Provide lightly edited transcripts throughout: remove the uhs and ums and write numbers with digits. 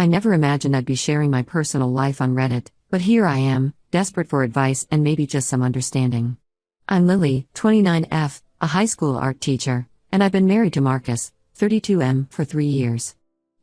I never imagined I'd be sharing my personal life on Reddit, but here I am, desperate for advice and maybe just some understanding. I'm Lily, 29F, a high school art teacher, and I've been married to Marcus, 32M, for 3 years.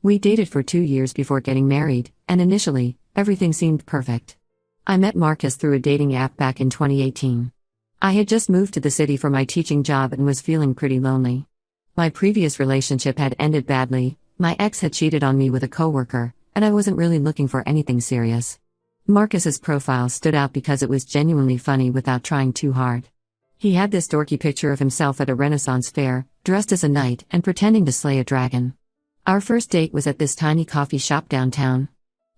We dated for 2 years before getting married, and initially, everything seemed perfect. I met Marcus through a dating app back in 2018. I had just moved to the city for my teaching job and was feeling pretty lonely. My previous relationship had ended badly. My ex had cheated on me with a coworker, and I wasn't really looking for anything serious. Marcus's profile stood out because it was genuinely funny without trying too hard. He had this dorky picture of himself at a Renaissance fair, dressed as a knight and pretending to slay a dragon. Our first date was at this tiny coffee shop downtown.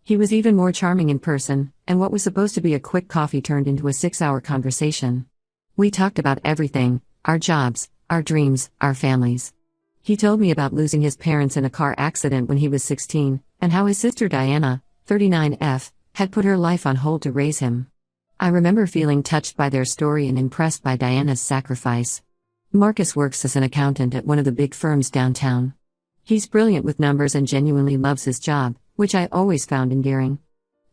He was even more charming in person, and what was supposed to be a quick coffee turned into a 6-hour conversation. We talked about everything: our jobs, our dreams, our families. He told me about losing his parents in a car accident when he was 16, and how his sister Diana, 39F, had put her life on hold to raise him. I remember feeling touched by their story and impressed by Diana's sacrifice. Marcus works as an accountant at one of the big firms downtown. He's brilliant with numbers and genuinely loves his job, which I always found endearing.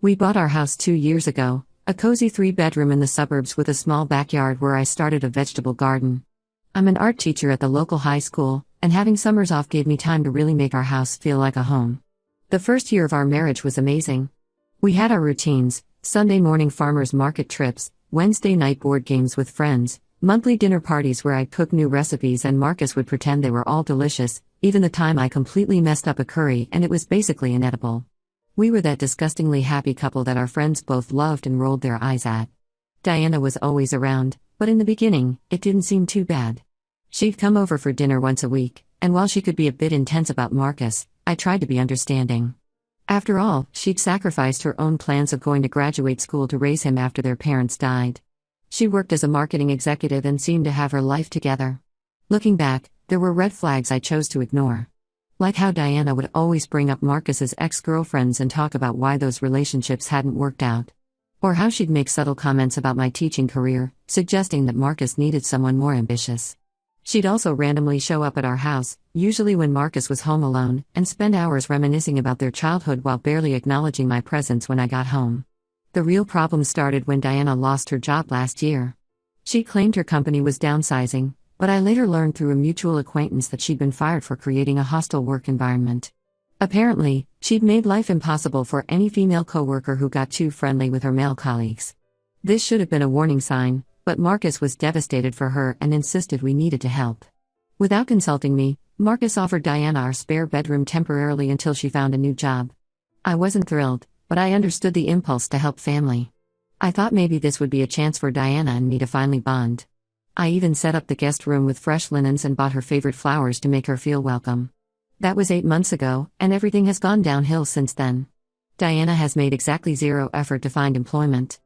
We bought our house 2 years ago, a cozy 3-bedroom in the suburbs with a small backyard where I started a vegetable garden. I'm an art teacher at the local high school, and having summers off gave me time to really make our house feel like a home. The first year of our marriage was amazing. We had our routines: Sunday morning farmers market trips, Wednesday night board games with friends, monthly dinner parties where I'd cook new recipes and Marcus would pretend they were all delicious, even the time I completely messed up a curry and it was basically inedible. We were that disgustingly happy couple that our friends both loved and rolled their eyes at. Diana was always around, but in the beginning, it didn't seem too bad. She'd come over for dinner once a week, and while she could be a bit intense about Marcus, I tried to be understanding. After all, she'd sacrificed her own plans of going to graduate school to raise him after their parents died. She worked as a marketing executive and seemed to have her life together. Looking back, there were red flags I chose to ignore. Like how Diana would always bring up Marcus's ex-girlfriends and talk about why those relationships hadn't worked out. Or how she'd make subtle comments about my teaching career, suggesting that Marcus needed someone more ambitious. She'd also randomly show up at our house, usually when Marcus was home alone, and spend hours reminiscing about their childhood while barely acknowledging my presence when I got home. The real problem started when Diana lost her job last year. She claimed her company was downsizing, but I later learned through a mutual acquaintance that she'd been fired for creating a hostile work environment. Apparently, she'd made life impossible for any female coworker who got too friendly with her male colleagues. This should have been a warning sign, but Marcus was devastated for her and insisted we needed to help. Without consulting me, Marcus offered Diana our spare bedroom temporarily until she found a new job. I wasn't thrilled, but I understood the impulse to help family. I thought maybe this would be a chance for Diana and me to finally bond. I even set up the guest room with fresh linens and bought her favorite flowers to make her feel welcome. That was 8 months ago, and everything has gone downhill since then. Diana has made exactly zero effort to find employment.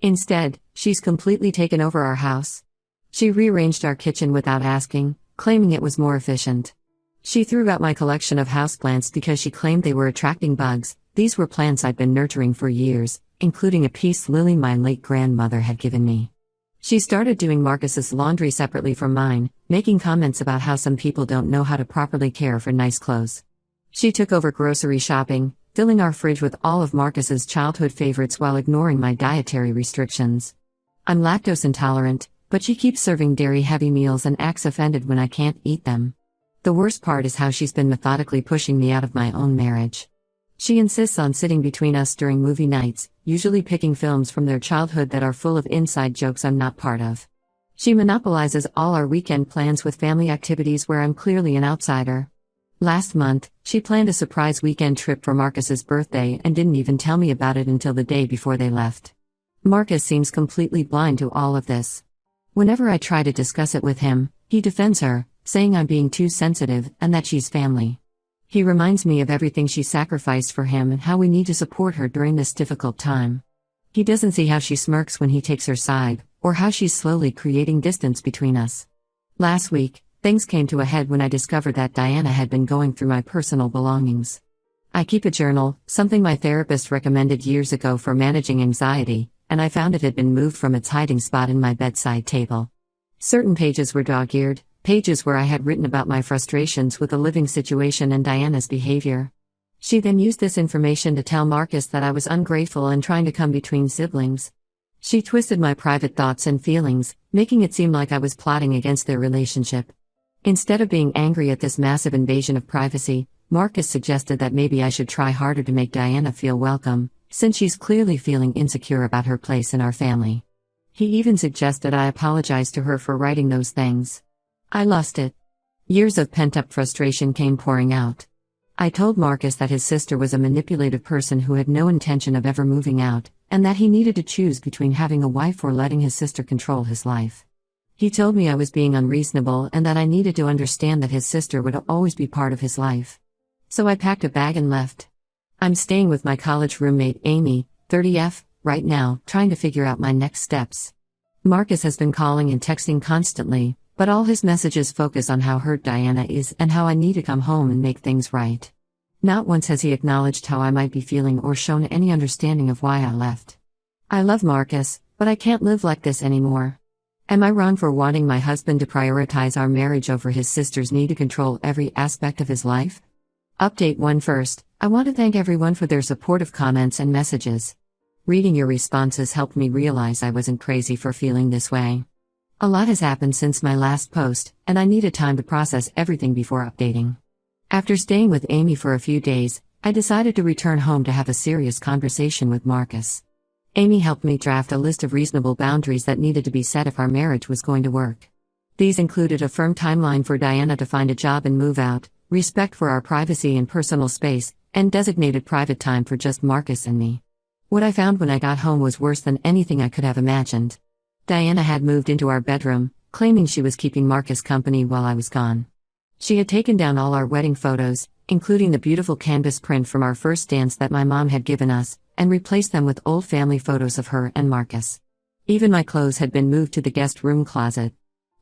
Instead, she's completely taken over our house. She rearranged our kitchen without asking, claiming it was more efficient. She threw out my collection of houseplants because she claimed they were attracting bugs. These were plants I'd been nurturing for years, including a peace lily my late grandmother had given me. She started doing Marcus's laundry separately from mine, making comments about how some people don't know how to properly care for nice clothes. She took over grocery shopping, filling our fridge with all of Marcus's childhood favorites while ignoring my dietary restrictions. I'm lactose intolerant, but she keeps serving dairy-heavy meals and acts offended when I can't eat them. The worst part is how she's been methodically pushing me out of my own marriage. She insists on sitting between us during movie nights, usually picking films from their childhood that are full of inside jokes I'm not part of. She monopolizes all our weekend plans with family activities where I'm clearly an outsider. Last month, she planned a surprise weekend trip for Marcus's birthday and didn't even tell me about it until the day before they left. Marcus seems completely blind to all of this. Whenever I try to discuss it with him, he defends her, saying I'm being too sensitive and that she's family. He reminds me of everything she sacrificed for him and how we need to support her during this difficult time. He doesn't see how she smirks when he takes her side, or how she's slowly creating distance between us. Last week, things came to a head when I discovered that Diana had been going through my personal belongings. I keep a journal, something my therapist recommended years ago for managing anxiety, and I found it had been moved from its hiding spot in my bedside table. Certain pages were dog-eared, pages where I had written about my frustrations with the living situation and Diana's behavior. She then used this information to tell Marcus that I was ungrateful and trying to come between siblings. She twisted my private thoughts and feelings, making it seem like I was plotting against their relationship. Instead of being angry at this massive invasion of privacy, Marcus suggested that maybe I should try harder to make Diana feel welcome, since she's clearly feeling insecure about her place in our family. He even suggested I apologize to her for writing those things. I lost it. Years of pent-up frustration came pouring out. I told Marcus that his sister was a manipulative person who had no intention of ever moving out, and that he needed to choose between having a wife or letting his sister control his life. He told me I was being unreasonable and that I needed to understand that his sister would always be part of his life. So I packed a bag and left. I'm staying with my college roommate Amy, 30F, right now, trying to figure out my next steps. Marcus has been calling and texting constantly, but all his messages focus on how hurt Diana is and how I need to come home and make things right. Not once has he acknowledged how I might be feeling or shown any understanding of why I left. I love Marcus, but I can't live like this anymore. Am I wrong for wanting my husband to prioritize our marriage over his sister's need to control every aspect of his life? Update 1 first, I want to thank everyone for their supportive comments and messages. Reading your responses helped me realize I wasn't crazy for feeling this way. A lot has happened since my last post, and I needed time to process everything before updating. After staying with Amy for a few days, I decided to return home to have a serious conversation with Marcus. Amy helped me draft a list of reasonable boundaries that needed to be set if our marriage was going to work. These included a firm timeline for Diana to find a job and move out, respect for our privacy and personal space, and designated private time for just Marcus and me. What I found when I got home was worse than anything I could have imagined. Diana had moved into our bedroom, claiming she was keeping Marcus company while I was gone. She had taken down all our wedding photos, including the beautiful canvas print from our first dance that my mom had given us, and replaced them with old family photos of her and Marcus. Even my clothes had been moved to the guest room closet.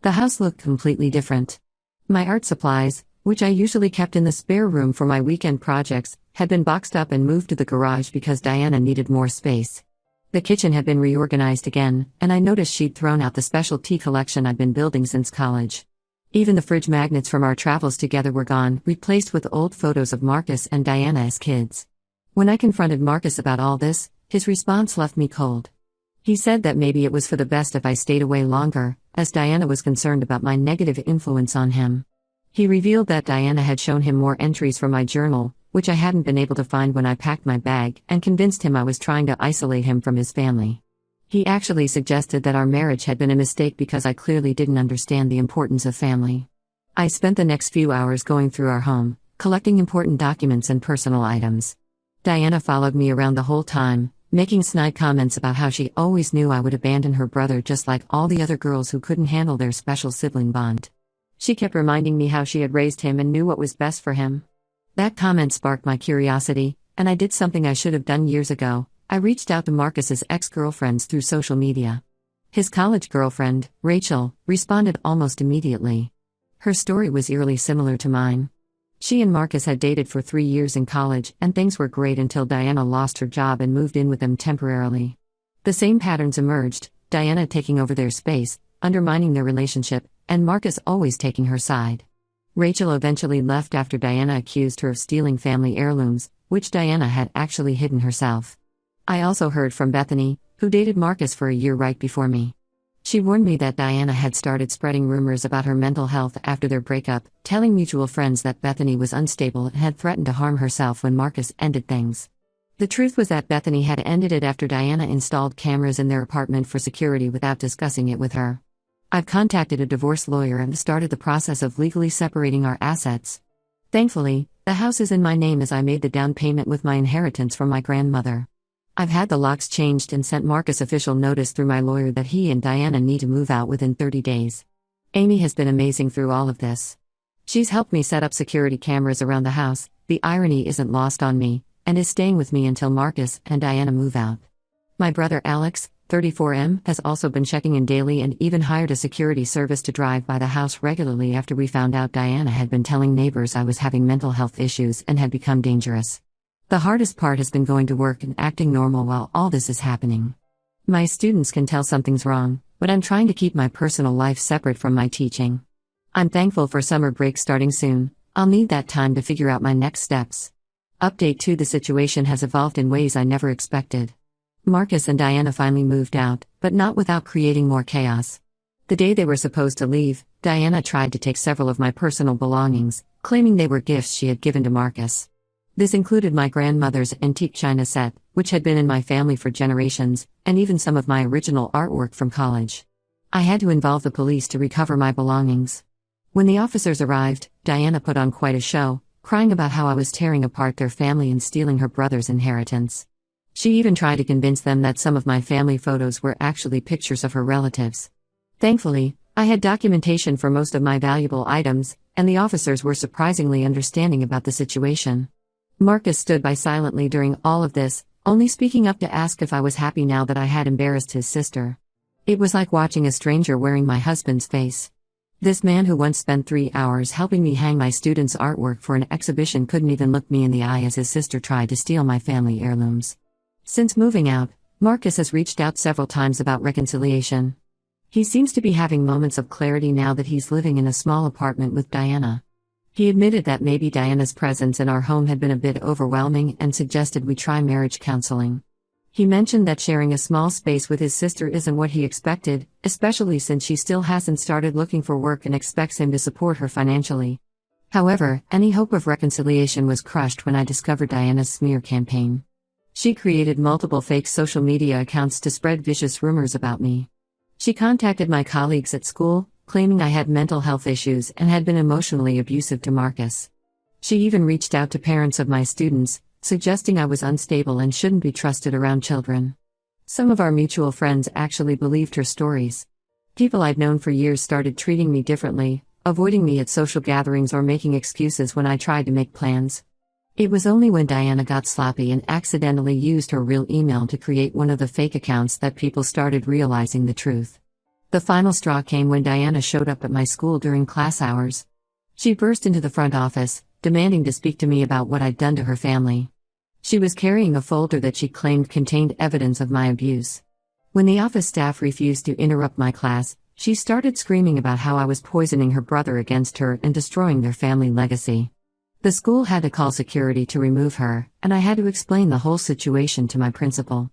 The house looked completely different. My art supplies, which I usually kept in the spare room for my weekend projects, had been boxed up and moved to the garage because Diana needed more space. The kitchen had been reorganized again, and I noticed she'd thrown out the special tea collection I'd been building since college. Even the fridge magnets from our travels together were gone, replaced with old photos of Marcus and Diana as kids. When I confronted Marcus about all this, his response left me cold. He said that maybe it was for the best if I stayed away longer, as Diana was concerned about my negative influence on him. He revealed that Diana had shown him more entries from my journal, which I hadn't been able to find when I packed my bag, and convinced him I was trying to isolate him from his family. He actually suggested that our marriage had been a mistake because I clearly didn't understand the importance of family. I spent the next few hours going through our home, collecting important documents and personal items. Diana followed me around the whole time, making snide comments about how she always knew I would abandon her brother just like all the other girls who couldn't handle their special sibling bond. She kept reminding me how she had raised him and knew what was best for him. That comment sparked my curiosity, and I did something I should have done years ago. I reached out to Marcus's ex-girlfriends through social media. His college girlfriend, Rachel, responded almost immediately. Her story was eerily similar to mine. She and Marcus had dated for 3 years in college, and things were great until Diana lost her job and moved in with them temporarily. The same patterns emerged, Diana taking over their space, undermining their relationship, and Marcus always taking her side. Rachel eventually left after Diana accused her of stealing family heirlooms, which Diana had actually hidden herself. I also heard from Bethany, who dated Marcus for a year right before me. She warned me that Diana had started spreading rumors about her mental health after their breakup, telling mutual friends that Bethany was unstable and had threatened to harm herself when Marcus ended things. The truth was that Bethany had ended it after Diana installed cameras in their apartment for security without discussing it with her. I've contacted a divorce lawyer and started the process of legally separating our assets. Thankfully, the house is in my name as I made the down payment with my inheritance from my grandmother. I've had the locks changed and sent Marcus official notice through my lawyer that he and Diana need to move out within 30 days. Amy has been amazing through all of this. She's helped me set up security cameras around the house, the irony isn't lost on me, and is staying with me until Marcus and Diana move out. My brother Alex, 34M, has also been checking in daily and even hired a security service to drive by the house regularly after we found out Diana had been telling neighbors I was having mental health issues and had become dangerous. The hardest part has been going to work and acting normal while all this is happening. My students can tell something's wrong, but I'm trying to keep my personal life separate from my teaching. I'm thankful for summer break starting soon. I'll need that time to figure out my next steps. Update 2: The situation has evolved in ways I never expected. Marcus and Diana finally moved out, but not without creating more chaos. The day they were supposed to leave, Diana tried to take several of my personal belongings, claiming they were gifts she had given to Marcus. This included my grandmother's antique china set, which had been in my family for generations, and even some of my original artwork from college. I had to involve the police to recover my belongings. When the officers arrived, Diana put on quite a show, crying about how I was tearing apart their family and stealing her brother's inheritance. She even tried to convince them that some of my family photos were actually pictures of her relatives. Thankfully, I had documentation for most of my valuable items, and the officers were surprisingly understanding about the situation. Marcus stood by silently during all of this, only speaking up to ask if I was happy now that I had embarrassed his sister. It was like watching a stranger wearing my husband's face. This man who once spent 3 hours helping me hang my students' artwork for an exhibition couldn't even look me in the eye as his sister tried to steal my family heirlooms. Since moving out, Marcus has reached out several times about reconciliation. He seems to be having moments of clarity now that he's living in a small apartment with Diana. He admitted that maybe Diana's presence in our home had been a bit overwhelming and suggested we try marriage counseling. He mentioned that sharing a small space with his sister isn't what he expected, especially since she still hasn't started looking for work and expects him to support her financially. However, any hope of reconciliation was crushed when I discovered Diana's smear campaign. She created multiple fake social media accounts to spread vicious rumors about me. She contacted my colleagues at school, claiming I had mental health issues and had been emotionally abusive to Marcus. She even reached out to parents of my students, suggesting I was unstable and shouldn't be trusted around children. Some of our mutual friends actually believed her stories. People I'd known for years started treating me differently, avoiding me at social gatherings or making excuses when I tried to make plans. It was only when Diana got sloppy and accidentally used her real email to create one of the fake accounts that people started realizing the truth. The final straw came when Diana showed up at my school during class hours. She burst into the front office, demanding to speak to me about what I'd done to her family. She was carrying a folder that she claimed contained evidence of my abuse. When the office staff refused to interrupt my class, she started screaming about how I was poisoning her brother against her and destroying their family legacy. The school had to call security to remove her, and I had to explain the whole situation to my principal.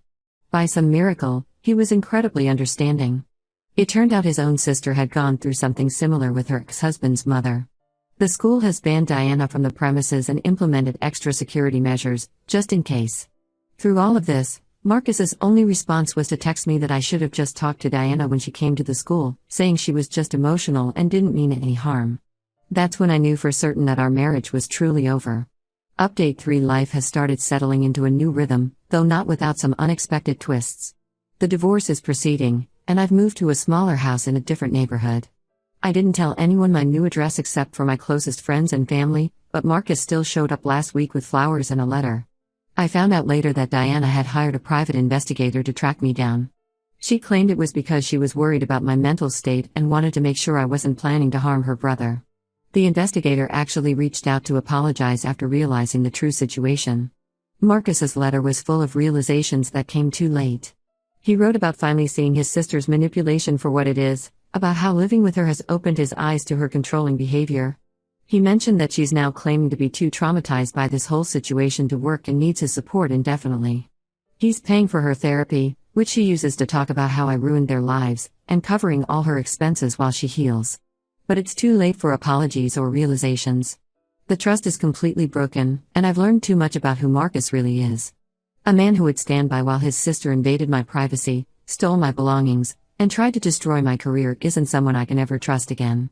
By some miracle, he was incredibly understanding. It turned out his own sister had gone through something similar with her ex-husband's mother. The school has banned Diana from the premises and implemented extra security measures, just in case. Through all of this, Marcus's only response was to text me that I should have just talked to Diana when she came to the school, saying she was just emotional and didn't mean any harm. That's when I knew for certain that our marriage was truly over. Update 3: Life has started settling into a new rhythm, though not without some unexpected twists. The divorce is proceeding, and I've moved to a smaller house in a different neighborhood. I didn't tell anyone my new address except for my closest friends and family, but Marcus still showed up last week with flowers and a letter. I found out later that Diana had hired a private investigator to track me down. She claimed it was because she was worried about my mental state and wanted to make sure I wasn't planning to harm her brother. The investigator actually reached out to apologize after realizing the true situation. Marcus's letter was full of realizations that came too late. He wrote about finally seeing his sister's manipulation for what it is, about how living with her has opened his eyes to her controlling behavior. He mentioned that she's now claiming to be too traumatized by this whole situation to work and needs his support indefinitely. He's paying for her therapy, which she uses to talk about how I ruined their lives, and covering all her expenses while she heals. But it's too late for apologies or realizations. The trust is completely broken, and I've learned too much about who Marcus really is. A man who would stand by while his sister invaded my privacy, stole my belongings, and tried to destroy my career isn't someone I can ever trust again.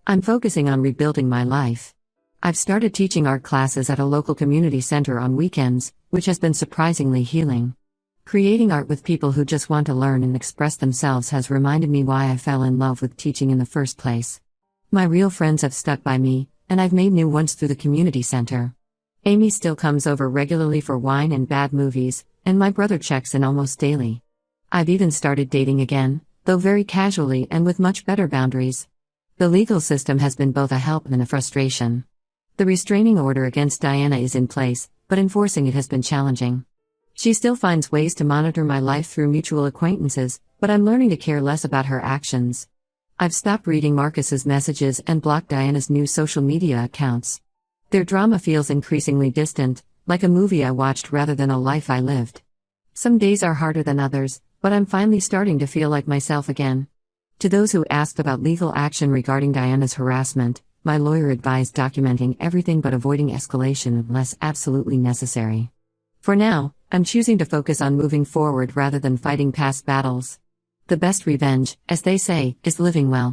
I'm focusing on rebuilding my life. I've started teaching art classes at a local community center on weekends, which has been surprisingly healing. Creating art with people who just want to learn and express themselves has reminded me why I fell in love with teaching in the first place. My real friends have stuck by me, and I've made new ones through the community center. Amy still comes over regularly for wine and bad movies, and my brother checks in almost daily. I've even started dating again, though very casually and with much better boundaries. The legal system has been both a help and a frustration. The restraining order against Diana is in place, but enforcing it has been challenging. She still finds ways to monitor my life through mutual acquaintances, but I'm learning to care less about her actions. I've stopped reading Marcus's messages and blocked Diana's new social media accounts. Their drama feels increasingly distant, like a movie I watched rather than a life I lived. Some days are harder than others, but I'm finally starting to feel like myself again. To those who asked about legal action regarding Diana's harassment, my lawyer advised documenting everything but avoiding escalation unless absolutely necessary. For now, I'm choosing to focus on moving forward rather than fighting past battles. The best revenge, as they say, is living well.